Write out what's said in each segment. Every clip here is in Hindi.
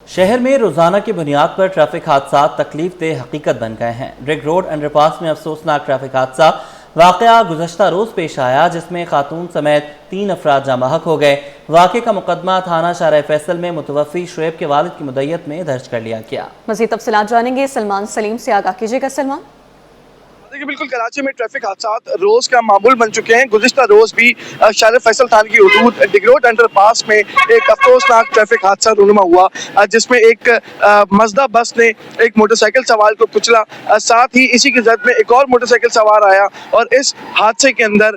शहर में रोजाना की बुनियाद पर ट्रैफिक हादसा तकलीफ दे हकीकत बन गए हैं। रिंग रोड अंडरपास में अफसोसनाक ट्रैफिक हादसा वाकया गुज़श्ता रोज पेश आया, जिसमें खातून समेत 3 अफराद जाँ बहक हो गए। वाक़े का मुकदमा थाना शाहर फैसल में मुतवफ़ी शुएब के वालिद की मुद्दत में दर्ज कर लिया गया। मज़ीद तफसीलात जानेंगे सलमान सलीम से, आगाह कीजिएगा सलमान। देखिए, बिल्कुल कराची में ट्रैफिक हादसा रोज का मामूल बन चुके हैं। गुज़िश्ता रोज भी शाहर फैसल थाने की हदूद रिंग रोड अंडरपास में एक अफसोसनाक ट्रैफिक हादसा रूनुमा हुआ, जिसमें एक मज़दा बस ने एक मोटरसाइकिल सवार को कुचला। साथ ही इसी की जद में एक और मोटरसाइकिल सवार आया और इस हादसे के अंदर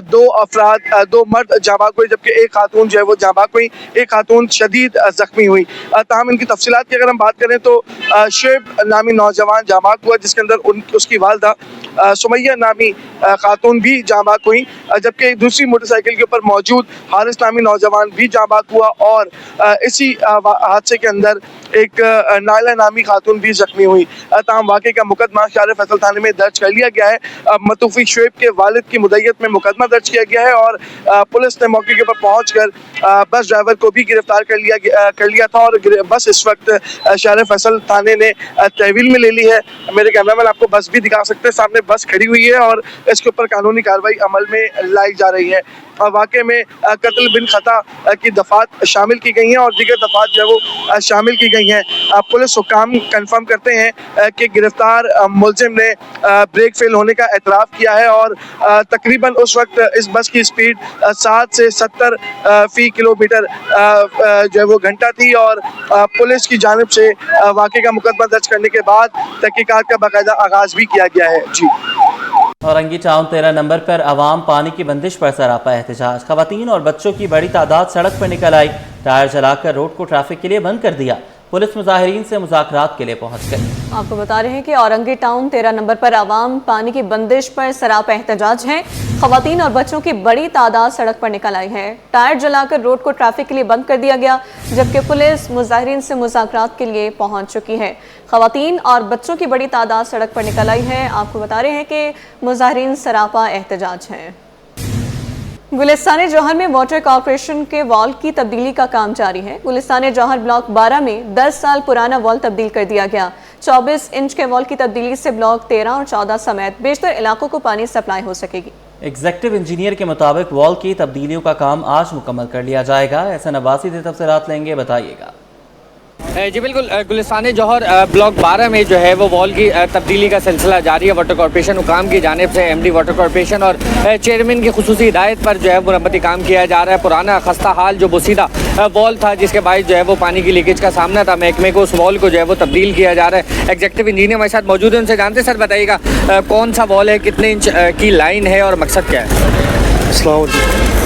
दो मर्द जाँ बहक हुए, जबकि एक खातून जो है वो जाँ बहक हुई, एक खातून शदीद जख्मी हुई। ताहम इनकी तफसीलात की अगर हम बात करें तो शुएब नामी नौजवान जाँ बहक हुआ, जिसके अंदर उसकी वालदा सुमैया नामी खातून भी जाँ बहक हुई, जबकि दूसरी मोटरसाइकिल के ऊपर मौजूद हारिस नामी नौजवान भी जाँ बहक हुआ और इसी हादसे के अंदर एक नायला नामी खातून भी जख्मी हुई। ताहम वाक़े का मुकदमा शाहर फैसल थाने में दर्ज कर लिया गया है। मतूफ़ी शुएब के वालिद की मुद्दत में मुकदमा दर्ज किया गया है और पुलिस ने मौके के ऊपर पहुंचकर बस ड्राइवर को भी गिरफ्तार कर लिया था और बस इस वक्त शाहर फैसल थाने ने तहवील में ले ली है। मेरे कैमरामैन आपको बस भी दिखा सकते हैं, सामने बस खड़ी हुई है और इसके ऊपर कानूनी कार्रवाई अमल में लाई जा रही है। वाक़े में कत्ल बिन खता की दफात शामिल की गई हैं और दीगर दफात जो है वो शामिल की गई हैं। पुलिस हुकाम कंफर्म करते हैं कि गिरफ्तार मुलजिम ने ब्रेक फेल होने का एतराफ़ किया है और तकरीबन उस वक्त इस बस की स्पीड 60 से 70 फी किलोमीटर जो है वो घंटा थी और पुलिस की जानिब से वाक़े का मुकदमा दर्ज करने के बाद तहकीकात का बाकायदा आगाज़ भी किया गया है। जी। औरंगी टाउन 13 नंबर पर अवाम पानी की बंदिश पर सरापा एहतजाज। खवातीन और बच्चों की बड़ी तादाद सड़क पर निकल आई। टायर जलाकर रोड को ट्रैफिक के लिए बंद कर दिया। पुलिस मुजाहिरीन से मुज़ाकरात के लिए पहुंच गई। आपको बता रहे हैं कि औरंगी टाउन 13 नंबर पर अवाम पानी की बंदिश पर सरापा एहतजाज है। खवातीन और बच्चों की बड़ी तादाद सड़क पर निकल आई है। टायर जलाकर रोड को ट्रैफिक के लिए बंद कर दिया गया, जबकि पुलिस मुजाहिरीन से मुज़ाकरात के लिए पहुंच चुकी है। खवातीन और बच्चों की बड़ी तादाद सड़क पर निकल आई है। आपको बता रहे हैं कि मुजाहिरीन सरापा एहतजाज हैं। गुलिस्तान जौहर में वाटर कॉर्पोरेशन के वॉल की तब्दीली का काम जारी है। गुलिस्तान जौहर ब्लॉक 12 में 10 साल पुराना वॉल तब्दील कर दिया गया। 24 इंच के वॉल की तब्दीली से ब्लॉक 13 और 14 समेत बेशतर इलाकों को पानी सप्लाई हो सकेगी। एग्जीक्यूटिव इंजीनियर के मुताबिक वॉल की तब्दीलियों का काम आज मुकम्मल कर लिया जाएगा। ऐसा नवासी से तफसीलात लेंगे, बताइएगा। जी बिल्कुल, गुलिस्तान जौहर ब्लॉक 12 में जो है वो वॉल की तब्दीली का सिलसिला जारी है। वाटर कॉर्पोरेशन हुकाम की जानिब से एमडी वाटर कॉर्पोरेशन और चेयरमैन की खुसूसी हिदायत पर जो है मुरम्मती काम किया जा रहा है। पुराना खस्ता हाल जो बोसीदा वॉल था, जिसके बायस जो है वो पानी की लीकेज का सामना था, महकमे को उस वॉल को जो है वो तब्दील किया जा रहा है। एग्जीक्यूटिव इंजीनियर हमारे साथ मौजूद है, उनसे जानते हैं। सर बताइएगा, कौन सा वॉल है, कितने इंच की लाइन है और मकसद क्या है?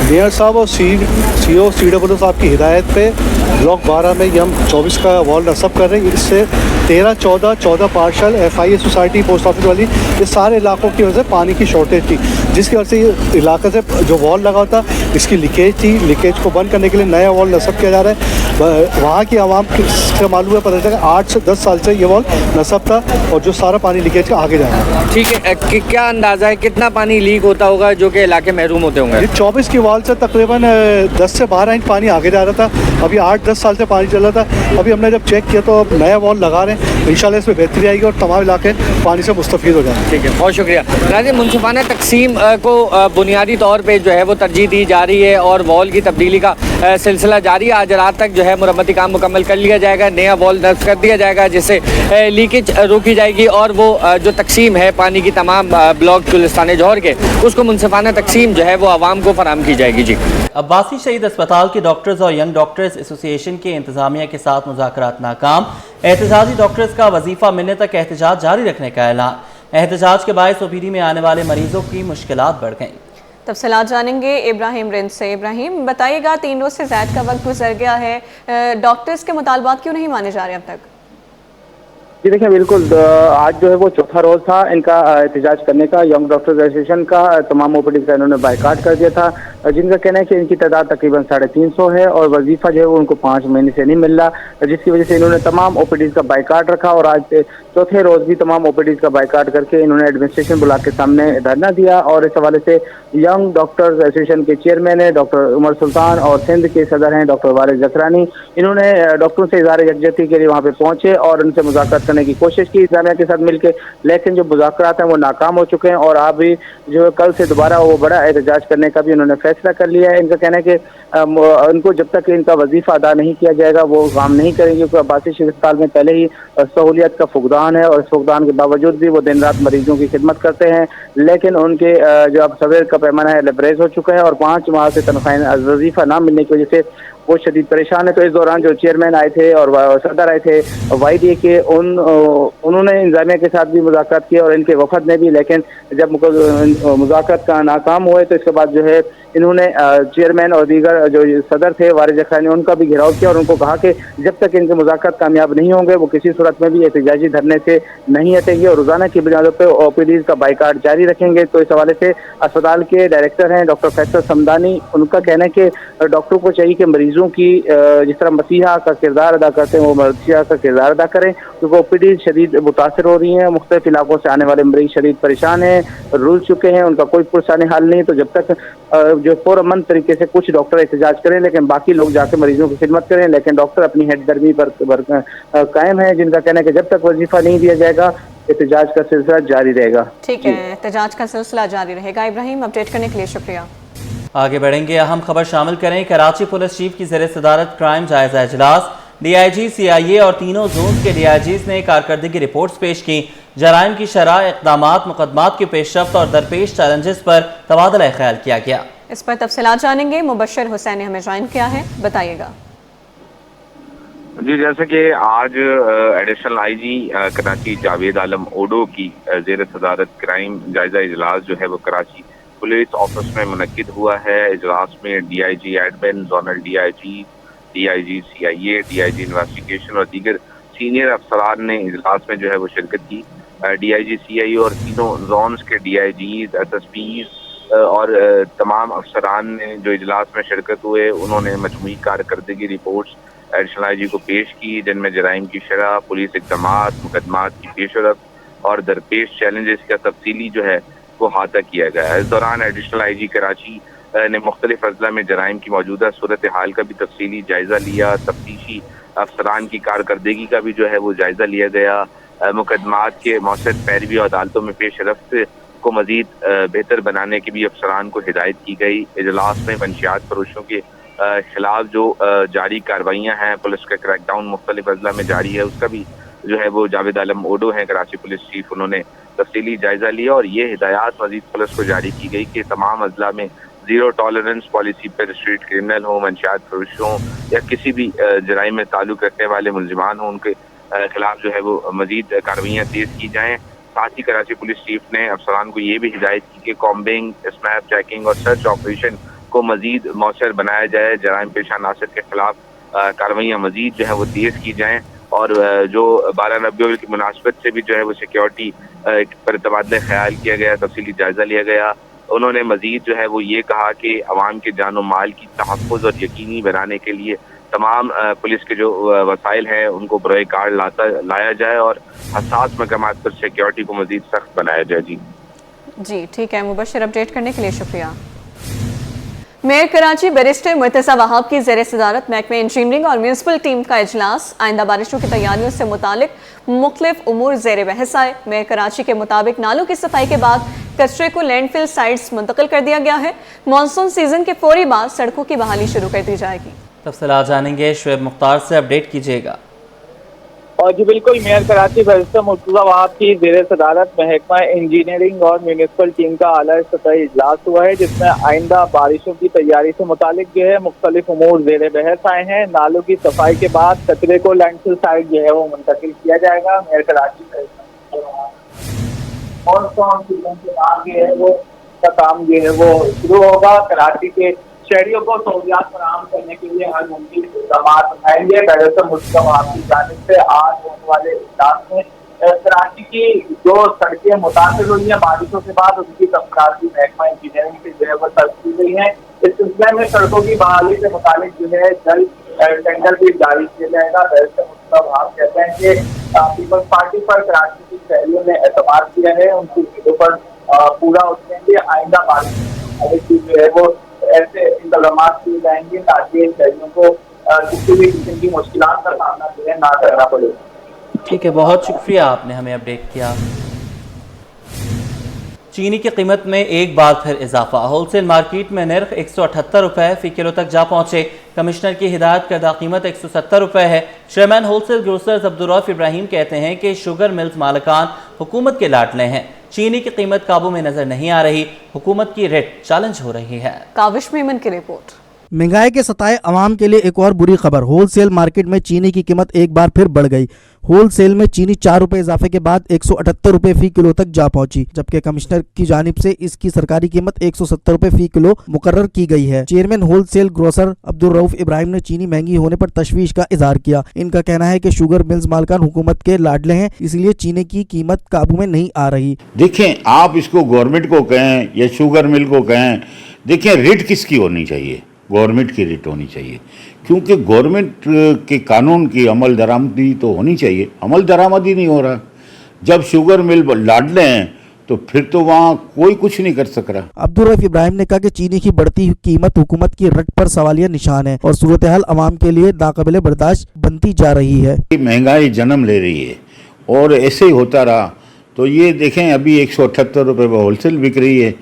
मेयर साहब और CEO CWO साहब की हिदायत पे ब्लॉक 12 में ये हम 24 का वॉल नस्ब कर रहे हैं। इससे 13, 14 partial FIA society post office वाली ये सारे इलाकों की वजह से पानी की शॉर्टेज थी, जिसकी वजह से ये इलाके से जो वॉल लगा होता इसकी लीकेज थी। लीकेज को बंद करने के लिए नया वॉल नस्ब किया जा रहा है। वहाँ की आवाम से मालूम है, पता चला 8 से 10 साल से ये वॉल नस्ब था और जो सारा पानी लीकेज का आगे जा रहा है। ठीक है, क्या अंदाज़ा है कितना पानी लीक होता होगा जो कि इलाके महरूम होते होंगे? 24 की वॉल से तकरीबन 10 से 12 इंच पानी आगे जा रहा था। अभी 8-10 साल से पानी चल रहा था। अभी हमने जब चेक किया तो अब नया वॉल लगा रहे हैं, इंशाल्लाह इसमें बेहतरी आएगी और तमाम इलाके पानी से मुस्तफ़ीद हो जाएंगे। ठीक है, बहुत शुक्रिया। नाज़रीन, मुनसिफाना तकसीम को बुनियादी तौर पर जो है वो तरजीह दी जा रही है और वॉल की तब्दीली का सिलसिला जारी है। आज रात तक जो है मुरम्मती काम मुकम्मल कर लिया जाएगा, नया वॉल नस्ब कर दिया जाएगा, जिससे लीकेज रोकी जाएगी और वो जो तकसीम है पानी की तमाम ब्लॉक गुलिस्तान जौहर के, उसको मुनसिफाना तकसीम जो है वो आवाम को फराहम की जाएगी। जी। अब्बासी शहीद अस्पताल के डॉक्टर्स और यंग डॉक्टर्स एसोसिएशन के इंतजामिया के साथ मुज़ाकरात नाकाम। एहतजाजी डॉक्टर्स का वजीफा मिलने तक एहतजाज जारी रखने का ऐलान। एहतजाज के बायस OPD में आने वाले मरीजों की मुश्किलात बढ़ गईं। तफसीलात जानेंगे इब्राहिम रिंद से। इब्राहिम, बताइएगा, 3 रोज से ज़्यादा का वक्त गुजर गया है, डॉक्टर्स के मुतालबात क्यों नहीं माने जा रहे अब तक? जी देखिए, बिल्कुल आज जो है वो चौथा रोज था इनका एहतजाज करने का। यंग डॉक्टर्स एसोसिएशन का तमाम OPD का इन्होंने बायकाट कर दिया था। जिनका कहना है कि इनकी तादाद तकरीबन 350 है और वजीफा जो है वो उनको 5 महीने से नहीं मिल रहा, जिसकी वजह से इन्होंने तमाम ओपीडीज का बाइकाट रखा और आज चौथे रोज भी तमाम ओपीडीज का बाइकाट करके इन्होंने एडमिनिस्ट्रेशन ब्लॉक के सामने धरना दिया। और इस हवाले से यंग डॉक्टर्स एसोसिएशन के चेयरमैन है डॉक्टर उमर सुल्तान और सिंध के सदर हैं डॉक्टर वारिस जकरानी, इन्होंने डॉक्टरों से इज़हार यकजहती के लिए वहाँ पे पहुंचे और उनसे मुज़ाकरात करने की कोशिश की इंतज़ामिया के साथ मिलकर, लेकिन जो मुज़ाकरात हैं वो नाकाम हो चुके हैं और अभी जो कल से दोबारा वो बड़ा एहतजाज करने का भी उन्होंने फैसला कर लिया है। इनका कहना है कि उनको जब तक इनका वजीफा अदा नहीं किया जाएगा वो काम नहीं करेंगे, क्योंकि अब्बासी शरीफ अस्पताल में पहले ही सहूलियत का फुकदान है और इस फुकदान के बावजूद भी वो दिन रात मरीजों की खिदमत करते हैं, लेकिन उनके जो अब सवेर का पैमाना है लबरेज हो चुका है और 5 माह से तनख्वाह वजीफा ना मिलने की वजह से वो शदीद परेशान है। तो इस दौरान जो चेयरमैन आए थे और सदर आए थे YDA के उन्होंने इंतजामिया के साथ भी मुज़ाकरात किए और इनके वफद ने भी, लेकिन जब मुज़ाकरात का नाकाम हुए तो इसके बाद जो है इन्होंने चेयरमैन और दीगर जो सदर थे वारिस जकरानी उनका भी घेराव किया और उनको कहा कि जब तक इनके मुज़ाकरात कामयाब नहीं होंगे वो किसी सूरत में भी एहतजाजी धरने से नहीं हटेंगे और रोजाना की बुनियादों पर OPDs का बाइकाट जारी रखेंगे। तो इस हवाले से अस्पताल के डायरेक्टर हैं डॉक्टर फैसल समदानी, उनका कहना है कि डॉक्टरों को चाहिए कि मरीजों की जिस तरह मसीहा का किरदार अदा करते हैं वो मसीहा का किरदार अदा करें, क्योंकि OPDs शदीद मुतासर हो रही हैं, मुख्तलिफ इलाकों से आने वाले मरीज शदीद परेशान हैं, रुल चुके हैं, उनका कोई पुरसाने हाल नहीं। तो जब तक जो पुरअमन तरीके से कुछ डॉक्टर एहतजाज करें लेकिन बाकी लोग जाके मरीजों की खिदमत करें, लेकिन डॉक्टर अपनी हटदर्मी पर कायम है, जिनका कहना है कि जब तक वजीफा नहीं दिया जाएगा एहतजाज का सिलसिला जारी रहेगा। ठीक है, एहतजाज का सिलसिला जारी रहेगा। इब्राहिम, अपडेट करने के लिए शुक्रिया। आगे बढ़ेंगे, अहम खबर शामिल करें। कराची पुलिस चीफ की ज़ेर सदारत क्राइम जायजा इजलास, DIG CIA और तीनों जोन के DIGs ने कारकर्दगी रिपोर्ट्स पेश की। जराइम की शरह, इक़दामात, मुकदमात की पेशरफ्त और दरपेश चैलेंजेस पर तबादला ख्याल किया गया। इस पर तफसीलात जानेंगे। मुबश्शिर हुसैन ने हमें ज्वाइन किया है, बताइएगा। जी, जैसे कि आज एडिशनल IG कराची जावेद आलम ओडो की ज़ेर सदारत क्राइम जायजा इजलास जो है वो कराची पुलिस ऑफिस में मुनक्किद हुआ है। इजलास में DIG admin, zonal DIG CIA, DIG investigation और दीगर सीनियर अफसरान ने इजलास में जो है वो शिरकत की। DIG CIA और तीनों जोन्स के DIGs, SSPs और तमाम अफसरान ने जो इजलास में शिरकत हुए उन्होंने मजमूई कारकर्दगी रिपोर्ट्स एडिशनल IG को पेश की, जिनमें जराइम की शरह, पुलिस इक़दामात, मुकदमात की पेशरफ्त और दरपेश चैलेंजेस का तफसीली जो है वो अहाता किया गया है। इस दौरान एडिशनल IG कराची ने मुख्तलिफ अजला में जराइम की मौजूदा सूरत हाल का भी तफसीली जायजा लिया। तफ्तीशी अफसरान की कारकर्दगी का भी जो है वो जायजा लिया गया। मुकदमात के मौसर पैरवी और अदालतों में पेशरफ्त को मजीद बेहतर बनाने की भी अफसरान को हिदायत की गई। इजलास में मंशियात फरोशों के खिलाफ जो जारी कार्रवाइयाँ हैं, पुलिस का क्रैकडाउन मुख्तलिफ अजला में जारी है, उसका भी जो है वो जावेद आलम ओडो हैं कराची पुलिस चीफ, उन्होंने तफसीली जायजा लिया और ये हिदायत मजीद पुलिस को जारी की गई कि तमाम अजला में जीरो टॉलरेंस पॉलिसी पर स्ट्रीट क्रिमिनल हो, मंशियात फरोशों या किसी भी जराइम में ताल्लुक रखने वाले मुलजिमान हों, उनके खिलाफ जो है वो मजीद कार्रवाइयाँ तेज़ की जाएँ। साथ ही कराची पुलिस चीफ ने अफसरान को ये भी हिदायत की कि कॉम्बिंग, स्नैप चेकिंग और सर्च ऑपरेशन को मजीद मौसर बनाया जाए। जराइम पेशा नासिर के खिलाफ कार्रवाइयाँ मजीद जो है वो तेज़ की जाएँ और जो 12 रबीउल की मुनासबत से भी जो है वो सिक्योरिटी पर तबादला ख्याल किया गया, तफसीली जायजा लिया गया। उन्होंने मजीद जो है वो ये कहा कि अवाम के जान और माल की तहफ़्फ़ुज़ और यकीनी बनाने के लिए तमाम पुलिस के जो वसाइल हैं उनको बरोए कार लाया जाए और हसास मकामात पर सिक्योरिटी को मजीद सख्त बनाया जाए। जी ठीक है, मुबश्शिर, अपडेट करने के लिए शुक्रिया। मेयर कराची बैरिस्टर मुर्तज़ा वहाब की ज़ेर सदारत महकमे इंजीनियरिंग और म्यूनसिपल टीम का इजलास, आइंदा बारिशों की तैयारियों से मुतालिक मुख्तलिफ उमूर ज़ेर बहस आए। मेयर कराची के मुताबिक नालों की सफाई के बाद कचरे को लैंडफिल साइट्स मुंतकिल कर दिया गया है। मानसून सीजन के फौरी बाद सड़कों की बहाली शुरू कर दी जाएगी। तफसीलात जानेंगे, शुएब मुख्तार से अपडेट कीजिएगा। और जी बिल्कुल, मेयर कराची बैरिस्टर मुर्तज़ा वहाब की ज़ेर सदारत महकमा इंजीनियरिंग और म्यूनसिपल टीम का आला सतही इजलास हुआ है, जिसमें आइंदा बारिशों की तैयारी से मुतालिक जो है मुख्तलिफ उमूर ज़ेर बहस आए हैं। नालों की सफाई के बाद कचरे को लैंडफिल साइट जो है वो मुंतकिल किया जाएगा। मेयर कराची और सीजन के बाद जो है वो का काम जो है वो शुरू होगा। कराची के शहरियों को सहूलियात फराहम करने के लिए हर मुमकिन इक़दाम उठाएंगे। बैरिस्टर मुर्तज़ा वहाब की जानिब से आज होने वाले इजलास में कराची की जो सड़कें मुतासिर हुई हैं बारिशों के बाद, उनकी तफसीलात महकमा इंजीनियरिंग से जो है वो तर्क की गई है। इस सिलसिले में सड़कों की बहाली से मुतालिक जो है जल्द टेंडर भी जारी किया जाएगा। आप कहते हैं कि पीपल्स पार्टी पर कराची की शहरियों ने एतबार किया है, उनकी उम्मीदों पर पूरा उतरेंगे। आइंदा बारिश जो है वो ऐसे इंतजाम किए जाएंगे ताकि शहरियों को किसी भी किस्म की मुश्किलात का सामना जो है ना करना पड़े। ठीक है, बहुत शुक्रिया, आपने हमें अपडेट किया। चीनी की कीमत में एक बार फिर इजाफा, होलसेल मार्केट में नर्ख 178 रुपये फी किलो तक जा पहुंचे। कमिश्नर की हिदायत करदा कीमत 170 रुपये है। Chairman wholesale grocers Abdur Rauf Ibrahim कहते हैं कि शुगर मिल्स मालिकान हुकूमत के लाडले हैं। चीनी की कीमत काबू में नजर नहीं आ रही, हुकूमत की रेट चैलेंज हो रही है। काविश मेमन की रिपोर्ट। महंगाई के सताए अवाम के लिए एक और बुरी खबर, होलसेल मार्केट में चीनी की कीमत एक बार फिर बढ़ गई। होलसेल में चीनी 4 रुपए इजाफे के बाद 178 रुपए फी किलो तक जा पहुंची, जबकि कमिश्नर की जानिब से इसकी सरकारी कीमत 170 रुपए फी किलो मुकर्रर की गई है। Chairman wholesale grocer Abdur Rauf Ibrahim ने चीनी महंगी होने पर तशवीश का इजहार किया। इनका कहना है कि शुगर मिल्स मालिकान हुकूमत के लाडले हैं, इसलिए चीनी की कीमत काबू में नहीं आ रही। देखें, आप इसको गवर्नमेंट को कहें या शुगर मिल को कहें, देखें रेट किसकी होनी चाहिए, गवर्नमेंट की रेट होनी चाहिए, क्योंकि गवर्नमेंट के कानून की अमल दरामदी तो होनी चाहिए, अमल दरामदी नहीं हो रहा। जब शुगर मिल लाडले हैं तो फिर तो वहाँ कोई कुछ नहीं कर सक रहा। अब्दुर्रऊफ इब्राहिम ने कहा कि चीनी की बढ़ती कीमत हुकूमत की रट पर सवालिया निशान है और सूरत हाल अवाम के लिए नाकाबिले बर्दाश्त बनती जा रही है। महंगाई जन्म ले रही है और ऐसे ही होता रहा तो ये देखें अभी 178 रुपये में होलसेल बिक रही है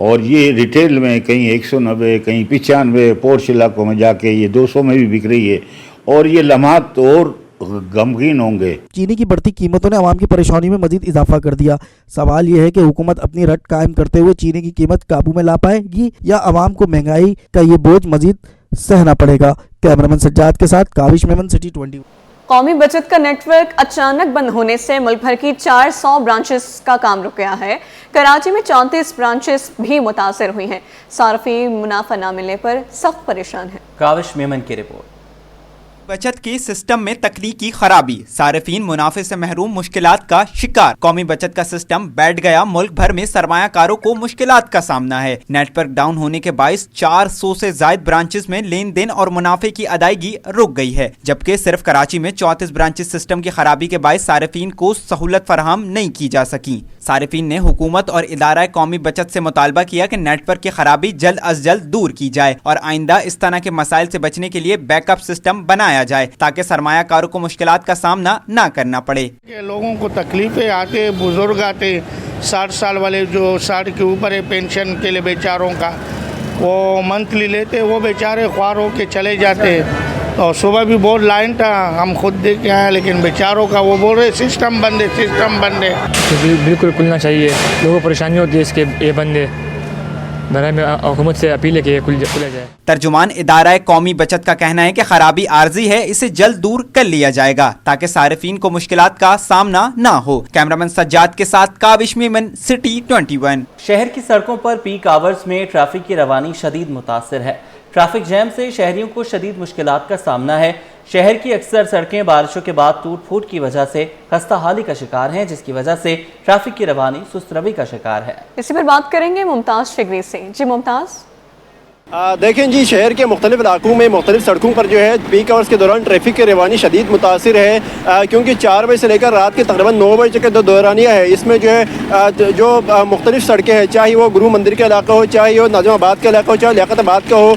और ये रिटेल में कहीं 190, कहीं 95, पोर्श इलाकों में जाके ये 200 में भी बिक रही है और ये लम्हात और गमगीन होंगे। चीनी की बढ़ती कीमतों ने आवाम की परेशानी में मजीद इजाफा कर दिया। सवाल यह है कि हुकूमत अपनी रट कायम करते हुए चीनी की कीमत काबू में ला पाएगी या आवाम को महंगाई का ये बोझ मजीद सहना पड़ेगा। कैमरामैन सज्जाद के साथ काविश मेमन, सिटी 20। कौमी बचत का नेटवर्क अचानक बंद होने से मुल्क भर की 400 ब्रांचेस का काम रुक गया है। कराची में 34 ब्रांचेस भी मुतासर हुई हैं। सार्फिन मुनाफा न मिलने पर सख्त परेशान है। काविश मेमन की रिपोर्ट। बचत के सिस्टम में तकनीकी खराबी, सारिफीन मुनाफे से महरूम, मुश्किलात का शिकार। कौमी बचत का सिस्टम बैठ गया, मुल्क भर में सरमायाकारों को मुश्किलात का सामना है। नेटवर्क डाउन होने के बायस 400 से ज्यादा ब्रांचेस में लेन देन और मुनाफे की अदायगी रुक गई है, जबकि सिर्फ कराची में 34 ब्रांचेस सिस्टम की खराबी के बायस सारिफीन को सहूलत फराहम नहीं की जा सकी। सारिफीन ने हुकूमत और इदारा कौमी बचत से मुतालबा किया कि नेटवर्क की खराबी जल्द अज जल्द दूर की जाए और आइंदा इस तरह के मसाइल से बचने के लिए बैकअप सिस्टम बनाया जाए ताकि सरमायाकारों को मुश्किलात का सामना न करना पड़े। लोगों को तकलीफें आते, बुजुर्ग आते, 60 साल वाले जो 60 के ऊपर है, पेंशन के लिए बेचारों का वो मंथली लेते, वो बेचारे ख्वार होके चले जाते। और सुबह भी बहुत लाइन था, हम खुद देख के आए, लेकिन बेचारों का वो बोल रहे सिस्टम बंद है, सिस्टम बंद है। तो बिल्कुल खुलना चाहिए, लोगों को परेशानी होती है इसके, ये बंद है, में हुकूमत से अपील है कि खुला जाए। तर्जुमान इदारा कौमी बचत का कहना है कि खराबी आर्जी है, इसे जल्द दूर कर लिया जाएगा ताकि सारिफीन को मुश्किलात का सामना न हो। कैमरामैन सज्जाद के साथ काविश मेमन, सिटी 21। शहर की सड़कों पर पीक आवर्स में ट्रैफिक की रवानी शदीद मुतासिर है। ट्रैफिक जैम से शहरियों को शदीद मुश्किलात का सामना है। शहर की अक्सर सड़कें बारिशों के बाद टूट फूट की वजह से खस्ता हाली का शिकार हैं, जिसकी वजह से ट्रैफिक की रवानी सुस्त रवी का शिकार है। इसी पर बात करेंगे मुमताज शिगरी से। जी मुमताज। देखें जी, शहर के मुख्तलिफ इलाकों में मुख्तलिफ सड़कों पर जो है पीक आवर्स के दौरान ट्रैफिक की रवानी शदीद मुतासिर है, क्योंकि 4 बजे से लेकर रात के तकरीबन 9 बजे तक दौरानिया है। इसमें जो है जो मुख्तलिफ सड़कें हैं, चाहे वो गुरु मंदिर का इलाका हो, चाहे वो नाज़िमाबाद का इलाका हो, चाहे लियाकताबाद का हो,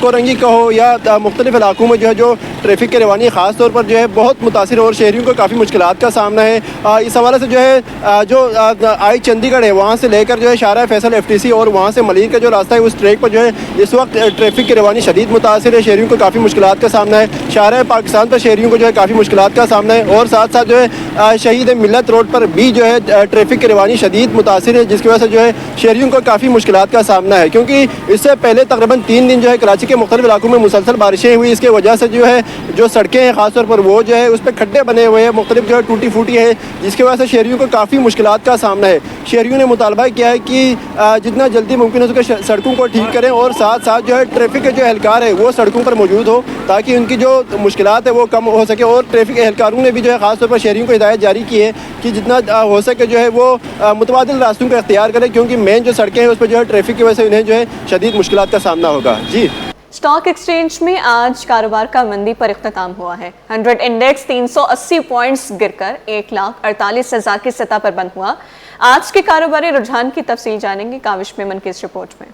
कोरंगी का हो, या मुख्तलिफ इलाकों में जो है जो ट्रैफिक की रवानी ख़ास तौर पर जो है बहुत मुतासिर और शहरियों को काफ़ी मुश्किलात का सामना है। इस हवाले से जो है जो आई चंडीगढ़ है वहाँ से लेकर जो है शाहरा फैसल FTC और वहाँ से मलिर का जो रास्ता है उस ट्रैक पर जो है इस वक्त ट्रैफिक की रवानी शदीद मुतासिर है, शहरियों को काफ़ी मुश्किलात का सामना है। शाहरा पाकिस्तान पर शहरियों को जो है काफ़ी मुश्किलात का सामना है और साथ साथ जो है शहीद मिल्लत रोड पर भी जो है ट्रैफिक की रवानी शदीद मुतासिर है, जिसकी वजह से जो है शहरियों को काफ़ी मुश्किलात का सामना है, क्योंकि इससे पहले तकरीबन 3 दिन जो है कराची के मुख्तलिफ इलाकों में मुसलसल बारिशें हुई। इसके वजह से जो है जो सड़कें हैं ख़ासतौर पर वो जो है उस पर खड्डे बने हुए हैं, मुख्तलिफ जो है टूटी फूटी है, जिसकी वजह से शहरियों को काफ़ी मुश्किलात का सामना है। शहरियों ने मुतालबा किया है कि जितना जल्दी मुमकिन हो सके सड़कों को ठीक करें और साथ साथ साथ जो है ट्रैफिक के जो एहलकार है वो सड़कों पर मौजूद हो, ताकि उनकी जो मुश्किलात है वो कम हो सके। और ट्रैफिक एहलकारों ने भी जो है ख़ासतौर पर शहरियों को हिदायत जारी की है कि जितना हो सके जो है वो मुतबादिल रास्तों का इख्तियार करें, क्योंकि मेन जो सड़कें हैं उस पर जो है ट्रैफिक की वजह से उन्हें जो है शदीद मुश्किलात का सामना होगा। जी, स्टॉक एक्सचेंज में आज कारोबार का मंदी पर इख्तिताम हुआ है। 100 इंडेक्स 380 पॉइंट्स गिरकर 1,48,000 की सतह पर बंद हुआ। आज के कारोबारी रुझान की तफसील जानेंगे काविश मेमन की इस रिपोर्ट में।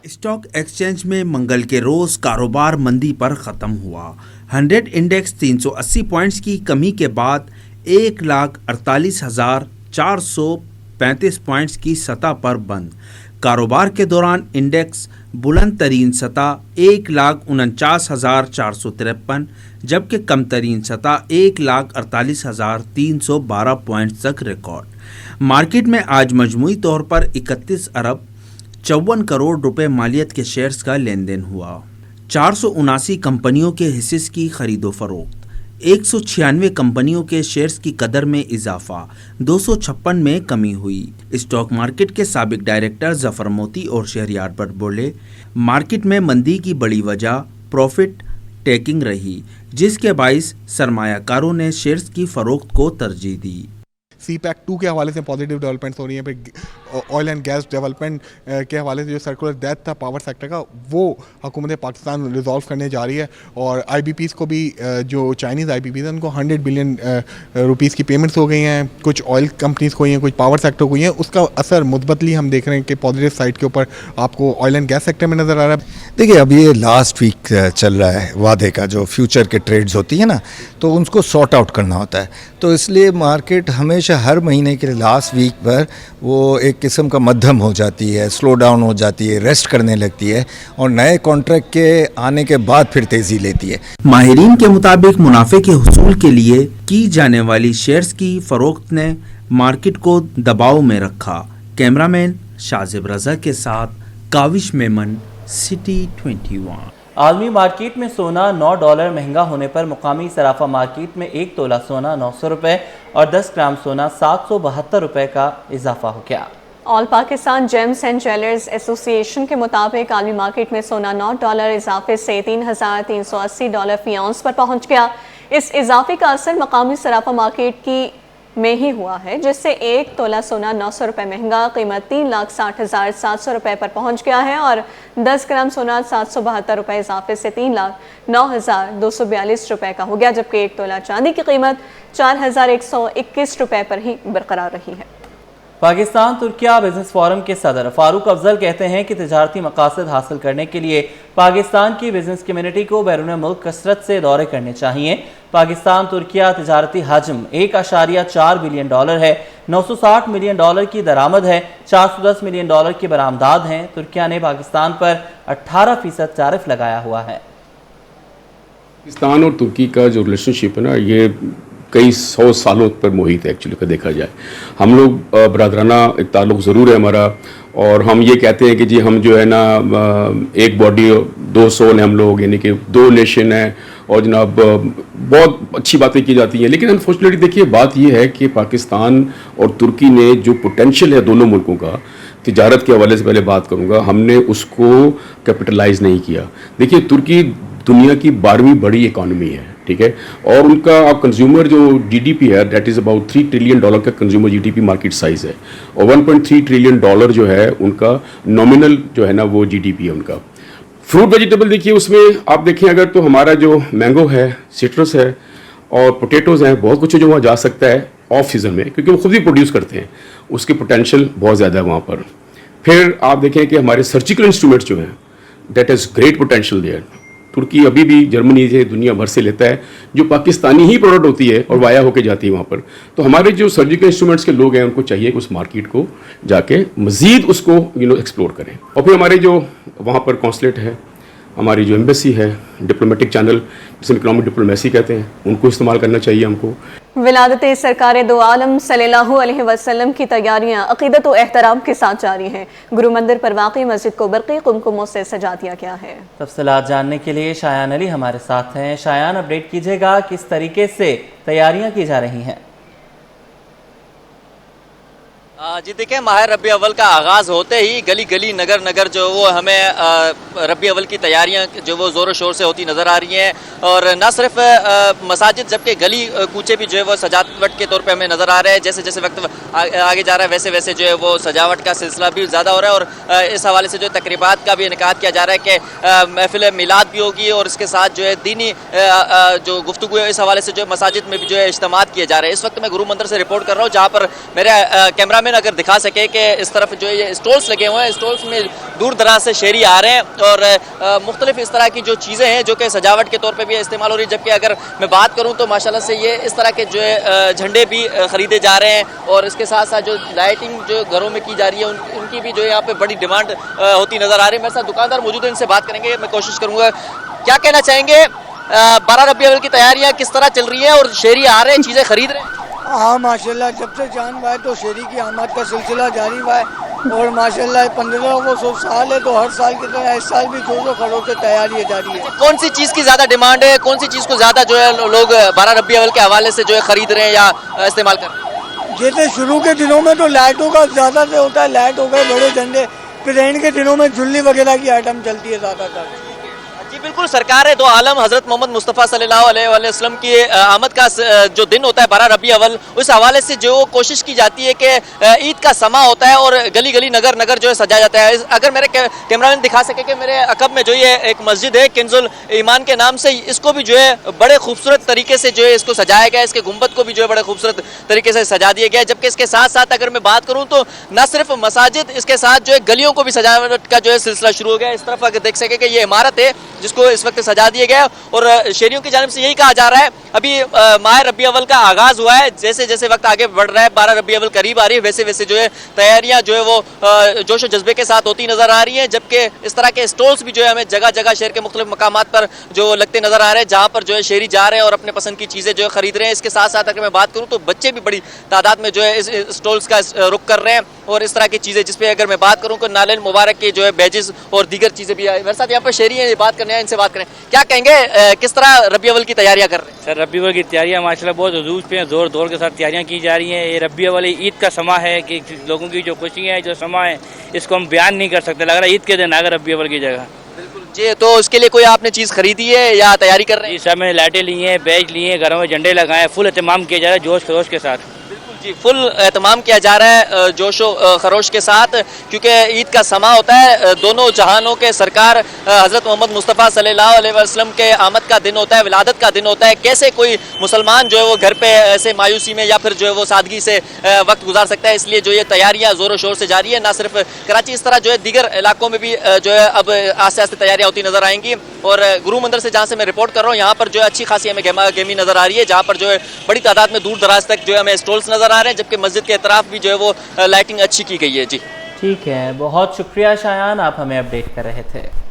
स्टॉक एक्सचेंज में मंगल के रोज कारोबार मंदी पर खत्म हुआ। 100 इंडेक्स 380 पॉइंट्स की कमी के बाद 1,48,435 पॉइंट्स की सतह पर बंद। कारोबार के दौरान इंडेक्स बुलंद तरीन सतह 1,49,453, जबकि कम तरीन सतह 1,48,312 पॉइंट्स तक रिकॉर्ड। मार्केट में आज मजमूई तौर पर 31 अरब 54 करोड़ रुपए मालियत के शेयर्स का लेन देन हुआ। 479 कंपनियों के हिस्से की खरीदो फरोख्त, 196 कंपनियों के शेयर्स की कदर में इजाफा, 256 में कमी हुई। स्टॉक मार्केट के साबिक डायरेक्टर जफर मोती और शहरियार भट्ट बोले, मार्केट में मंदी की बड़ी वजह प्रॉफिट टेकिंग रही, जिसके बाइस सरमायाकारों ने शेयर्स की फरोख्त को तरजीह दी। CPEC 2 के हवाले से पॉजिटिव डेवलपमेंट्स हो रही हैं। फिर ऑयल एंड गैस डेवलपमेंट के हवाले से जो सर्कुलर डेथ था पावर सेक्टर का, वो हुकूमत पाकिस्तान रिजॉल्व करने जा रही है। और IBPs को भी, जो चाइनीज़ IBPs हैं उनको 100 बिलियन रुपीज़ की पेमेंट्स हो गई हैं। कुछ ऑयल कंपनीज को हुई हैं, कुछ पावर सेक्टर को हुई हैं। उसका असर मुतबतली हम देख रहे हैं कि पॉजिटिव साइड के ऊपर आपको ऑयल एंड गैस सेक्टर में नज़र आ रहा है। देखिए, अब ये लास्ट वीक चल रहा है वादे का, जो फ्यूचर के ट्रेड्स होती है ना, तो उनको सॉर्ट आउट करना होता है। तो इसलिए मार्केट हमेशा हर महीने के लास्ट वीक पर वो एक किस्म का मध्यम हो जाती है, स्लो डाउन हो जाती है, रेस्ट करने लगती है और नए कॉन्ट्रैक्ट के आने के बाद फिर तेज़ी लेती है। माहिरीन के मुताबिक मुनाफे के हुसूल के लिए की जाने वाली शेयर्स की फरोख्त ने मार्केट को दबाव में रखा। कैमरामैन शाजिब रजा के साथ काविश मेमन, सिटी 21। आलमी मार्केट में सोना $9 महंगा होने पर मुकामी सराफा मार्केट में 1 तोला सोना 900 रुपये और 10 ग्राम सोना 772 रुपये का इजाफा हो गया। All Pakistan James and jewellers association के मुताबिक आलमी मार्केट में सोना $9 इजाफे से $3,380 फी औंस पर पहुंच गया। इस इजाफे का असर मकामी सराफा मार्केट की में ही हुआ है, जिससे 1 तोला सोना 900 रुपये महंगा कीमत 3,60,700 रुपये पर पहुंच गया है और 10 ग्राम सोना 772 रुपये इजाफे से 3,09,242 रुपये का हो गया, जबकि 1 तोला चांदी की कीमत 4,121 रुपये पर ही बरकरार रही है। पाकिस्तान तुर्किया बिजनेस फोरम के सदर फारूक अफजल कहते हैं कि तिजारती मकासद हासिल करने के लिए पाकिस्तान की बिजनेस कम्युनिटी को बैरून मुल्क कसरत से दौरे करने चाहिए। पाकिस्तान तुर्किया तिजारती हजम $1.4 बिलियन है, $960 मिलियन की दरामद है, $410 मिलियन की बरामदात हैं। तुर्किया ने पाकिस्तान पर 18% टैरिफ लगाया हुआ है। पाकिस्तान और तुर्की का जो रिलेशनशिप है ना, ये कई 100 सालों पर मोहित है। एक्चुअली का देखा जाए, हम लोग बरादराना एक ताल्लुक़ ज़रूर है हमारा, और हम ये कहते हैं कि जी हम जो है ना एक बॉडी 2 सोल हैं हम लोग, यानी कि 2 नेशन हैं, और जनाब बहुत अच्छी बातें की जाती हैं। लेकिन अनफॉर्चुनेटली देखिए बात ये है कि पाकिस्तान और तुर्की ने जो पोटेंशियल है दोनों मुल्कों का, तिजारत के हवाले से पहले बात करूँगा, हमने उसको कैपिटलाइज नहीं किया। देखिए तुर्की दुनिया की 12वीं बड़ी इकॉनमी है, ठीक है, और उनका आप कंज्यूमर जो GDP है दैट इज़ अबाउट $3 ट्रिलियन का कंज्यूमर GDP मार्केट साइज़ है, और $1.3 ट्रिलियन जो है उनका नॉमिनल जो है ना वो GDP है उनका। फ्रूट वेजिटेबल देखिए उसमें आप देखें अगर, तो हमारा जो मैंगो है, सिट्रस है और पोटैटोज़ हैं, बहुत कुछ जो वहाँ जा सकता है ऑफ सीज़न में, क्योंकि वो खुद भी प्रोड्यूस करते हैं, उसके पोटेंशियल बहुत ज़्यादा है वहाँ पर। फिर आप देखें कि हमारे सर्जिकल इंस्ट्रूमेंट्स जो हैं that is great potential there. तुर्की अभी भी जर्मनी से दुनिया भर से लेता है जो पाकिस्तानी ही प्रोडक्ट होती है और वाया होके जाती है वहाँ पर। तो हमारे जो सर्जिकल इंस्ट्रूमेंट्स के लोग हैं उनको चाहिए कि उस मार्केट को जाके मज़ीद उसको एक्सप्लोर करें। और फिर हमारे जो वहाँ पर कॉन्सुलेट है, हमारी जो एम्बेसी है, डिप्लोमेटिक चैनल जिसे इकोनॉमिक डिप्लोमेसी कहते हैं, उनको इस्तेमाल करना चाहिए हमको। विलादत सरकार दो आलम सल्लल्लाहु अलैहि वसल्लम की तैयारियां अकीदत और एहतराम के साथ जारी हैं। गुरु मंदिर पर वाक़ई मस्जिद को बरक़ी कुमकुमों से सजा दिया गया है। तफसीलात जानने के लिए शायान अली हमारे साथ हैं। शायान, अपडेट कीजिएगा, किस तरीके से तैयारियां की जा रही हैं? जी देखिए, माह रबी अव्वल का आगाज़ होते ही गली गली नगर नगर जो वो हमें रबी अव्वल की तैयारियां जो वो ज़ोरों शोर से होती नज़र आ रही हैं। और न सिर्फ मसाजिद जबकि गली कूचे भी जो है वो सजावट के तौर पे हमें नज़र आ रहे हैं। जैसे जैसे वक्त आगे जा रहा है वैसे वैसे जो है वो सजावट का सिलसिला भी ज़्यादा हो रहा है। और इस हवाले से जो तकरीबात का भी इनेकाद किया जा रहा है कि महफिल मिलाद भी होगी और इसके साथ जो है दीनी जो गुफ्तगू है इस हवाले से जो मसाजिद में भी जो है इज्तिमात किए जा रहे हैं। इस वक्त मैं गुरु मंदिर से रिपोर्ट कर रहा हूँ, जहाँ पर मेरे कैमरा अगर दिखा सके कि इस तरफ जो ये स्टॉल्स लगे हुए हैं, स्टॉल्स में दूर दराज से शहरी आ रहे हैं और मुख्तलिफ इस तरह की जो चीज़ें हैं जो कि सजावट के तौर पे भी इस्तेमाल हो रही है। जबकि अगर मैं बात करूं तो माशाल्लाह से ये इस तरह के जो है झंडे भी ख़रीदे जा रहे हैं और इसके साथ साथ जो लाइटिंग जो घरों में की जा रही है उनकी भी जो है यहाँ पे बड़ी डिमांड होती नज़र आ रही है। मेरे साथ दुकानदार मौजूद है, इनसे बात करेंगे। मैं कोशिश करूँगा, क्या कहना चाहेंगे, 12 रबी अव्वल की तैयारियाँ किस तरह चल रही हैं और शहरी आ रहे हैं, चीज़ें खरीद रहे हैं? हाँ माशाल्लाह, जब से जान हुआ है तो शहरी की आमद का सिलसिला जारी हुआ है और माशाल्लाह 1500 साल है तो हर साल की तरह इस साल भी 200 करोड़ से तैयारी जारी है। कौन सी चीज़ की ज़्यादा डिमांड है, कौन सी चीज़ को ज़्यादा जो है लोग 12 रबी अव्वल के हवाले से जो है खरीद रहे हैं या इस्तेमाल कर रहे हैं? जैसे शुरू के दिनों में तो लाइटों का ज़्यादा से होता है, लाइट हो गए, बड़े झंडे, फिर एंड के दिनों में झुल्ली वगैरह की आइटम चलती है ज़्यादातर। जी बिल्कुल, सरकार दो आलम हज़रत मोहम्मद मुस्तफ़ा सल्लल्लाहु अलैहि वसल्लम की आमद का जो दिन होता है 12 रबी अव्वल, उस हवाले से जो कोशिश की जाती है कि ईद का समा होता है और गली गली नगर नगर जो है सजाया जाता है। अगर मेरे कैमरामैन दिखा सके कि मेरे अकब में जो ये एक मस्जिद है किंजुल ईमान के नाम से, इसको भी जो है बड़े खूबसूरत तरीके से जो है इसको सजाया गया है। इसके गुंबद को भी जो है बड़े खूबसूरत तरीके से सजा दिया गया है। जबकि इसके साथ साथ अगर मैं बात करूँ तो न सिर्फ मसाजिद, इसके साथ जो है गलियों को भी सजावट का जो है सिलसिला शुरू हो गया है। इस तरफ अगर देख सके कि ये इमारत है जिसको इस वक्त सजा दिया गया और शहरियों की जानिब से यही कहा जा रहा है, अभी माह रबी अव्वल का आगाज़ हुआ है, जैसे जैसे वक्त आगे बढ़ रहा है 12 रबी अव्वल करीब आ रही है वैसे वैसे जो है तैयारियां जो है वो जोश व जज्बे के साथ होती नज़र आ रही हैं। जबकि इस तरह के स्टॉल्स भी जो है हमें जगह जगह शहर के मुख्तलिफ मकामात पर जो लगते नज़र आ रहे हैं, जहाँ पर जो है शहरी जा रहे हैं और अपने पसंद की चीज़ें जो है खरीद रहे हैं। इसके साथ साथ अगर मैं बात करूँ तो बच्चे भी बड़ी तादाद में जो है इस स्टॉल्स का रुख कर रहे हैं और इस तरह की चीज़ें, जिसपे अगर मैं बात करूँ तो नालिल मुबारक के जो है बैजेस और दीगर चीज़ें भी आए। मेरे साथ यहाँ पर शहरी हैं, बात करने हैं, इनसे बात करें। क्या कहेंगे, किस तरह रबी अव्वल की तैयारियां कर रहे हैं? सर रबी अव्वल की तैयारियां माशाल्लाह बहुत अजूज पे हैं, जोर दौर के साथ तैयारियां की जा रही हैं। ये रबी अव्वल ईद का समा है कि लोगों की जो खुशियाँ है, जो समा है, इसको हम बयान नहीं कर सकते। लग रहा है ईद के दिन आ गए रबी अव्वल की जगह। जी, तो उसके लिए कोई आपने चीज़ खरीदी है या तैयारी कर रहे हैं? जी, सब में लाइटें ली हैं, बैज लिए हैं, घरों में झंडे लगाए, फुल एहतमाम किया जा रहा है जोश खरोश के साथ। जी, फुल एहतमाम किया जा रहा है जोशो खरोश के साथ, क्योंकि ईद का समा होता है। दोनों जहानों के सरकार हज़रत मोहम्मद मुस्तफ़ा सल्लल्लाहु अलैहि वसल्लम के आमद का दिन होता है, विलादत का दिन होता है। कैसे कोई मुसलमान जो है वो घर पे ऐसे मायूसी में या फिर जो है वो सादगी से वक्त गुजार सकता है, इसलिए जो ये तैयारियाँ ज़ोरों शोर से जारी है। ना सिर्फ कराची, इस तरह जो है दीगर इलाकों में भी जो है अब आस्ते आस्ते तैयारियाँ होती नज़र आएंगी। और गुरु मंदिर से जहाँ से मैं रिपोर्ट कर रहा हूँ, यहाँ पर जो है अच्छी खासी हमें गहमा गहमी नज़र आ रही है, जहाँ पर जो है बड़ी तादाद में दूर दराज तक जो है हमें स्टॉल्स नज़र आ रहे हैं, जबकि मस्जिद के अतराफ भी जो है वो लाइटिंग अच्छी की गई है। जी ठीक है, बहुत शुक्रिया शायान, आप हमें अपडेट कर रहे थे।